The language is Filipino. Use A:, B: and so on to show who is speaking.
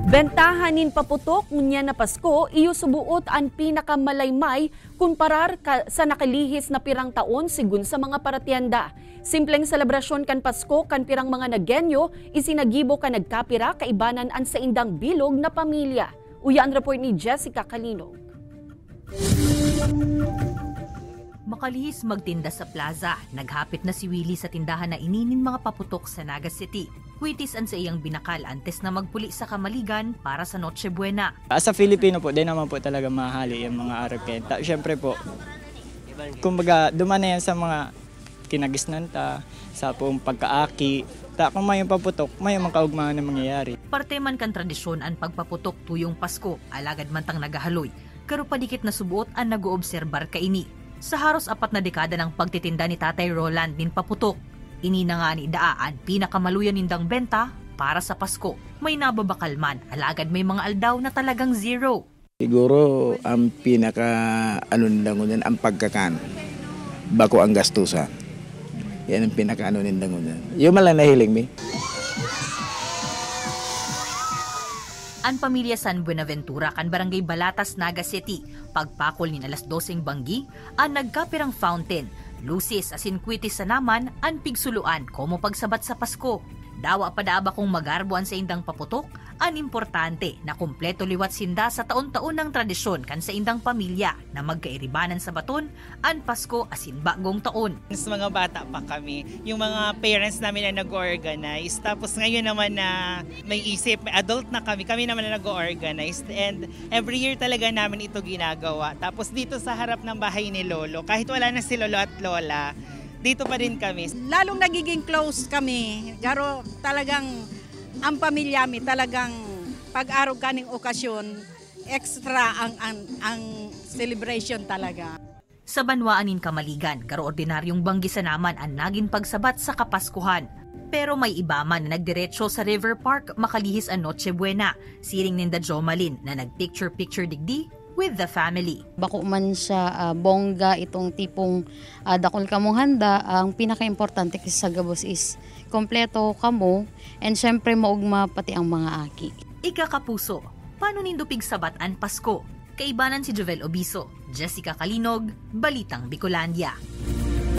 A: Bentahanin paputok ngunya na Pasko, iyo subuot ang pinakamalaymay kumparar sa nakalihis na pirang taon sigun sa mga paratianda. Simpleng selebrasyon kan Pasko kan pirang mga Nagenyo, isinagibo ka nagkapira kaibanan an sa indang bilog na pamilya. Uya ang report ni Jessica Calinog.
B: Makalihis magtinda sa plaza, naghapit na si Willie sa tindahan na ininin mga paputok sa Naga City. Huitis an sa iyang binakal antes na magpuli sa Kamaligan para sa Noche Buena.
C: Sa Filipino po, di naman po talaga mahali yung mga arokenta. Siyempre po, kumbaga duman na yan sa mga kinagisnan ta, sa pong pagkaaki. Kung may paputok, may mga kaugmahan na mangyayari.
B: Parte man kan tradisyon ang pagpaputok tuyong Pasko, alagad man tang nagahaloy. Karo padikit na subuot ang nag-oobserbar kaini. Sa haros 4 na dekada ng pagtitinda ni Tatay Roland din paputok, inina nga ni Daan pinakamaluyan nindang benta para sa Pasko. May nababakal man, alagad may mga aldaw na talagang zero.
D: Siguro ang pinaka-anundangunan ang pagkakan, bako ang gastusan. Yan ang pinaka-anundangunan. Yung malang nahiling, mi.
B: Ang pamilya San Buenaventura kan Barangay Balatas, Naga City, pagpakol ni alas 12 banggi, ang nagkapirang fountain, lusis asin kwitis sa naman, ang pigsuluan komo pagsabat sa Pasko. Dawa padaaba kong magarbuan sa indang paputok, ang importante na kumpleto liwat sinda sa taon-taon ng tradisyon kan sa indang pamilya na magkairibanan sa baton, ang Pasko asin bagong taon.
E: Sa mga bata pa kami, yung mga parents namin na nag-organize, tapos ngayon naman na may isip, adult na kami naman na nag-organize, and every year talaga namin ito ginagawa. Tapos dito sa harap ng bahay ni Lolo, kahit wala na si Lolo at Lola, dito pa rin kami.
F: Lalong nagiging close kami. Garo talagang ang pamilya mi talagang pag-araw kaning okasyon, extra ang celebration talaga.
B: Sa Banwaanin Kamaligan, karo ordinaryong banggi sa naman ang naging pagsabat sa Kapaskuhan. Pero may iba man na nagdiretso sa River Park makalihis ang Noche Buena, siring ninda Jomalin na nagpicture-picture digdi with the family.
G: Bako man siya bongga, itong tipong dakol kamong handa, ang pinaka-importante kasi sa gabos is kompleto kamo and syempre maugma pati ang mga aki.
B: Ika-kapuso, paano nindupig sabat ang Pasko? Kaibanan si Jovel Obiso, Jessica Calinog, Balitang Bicolandia.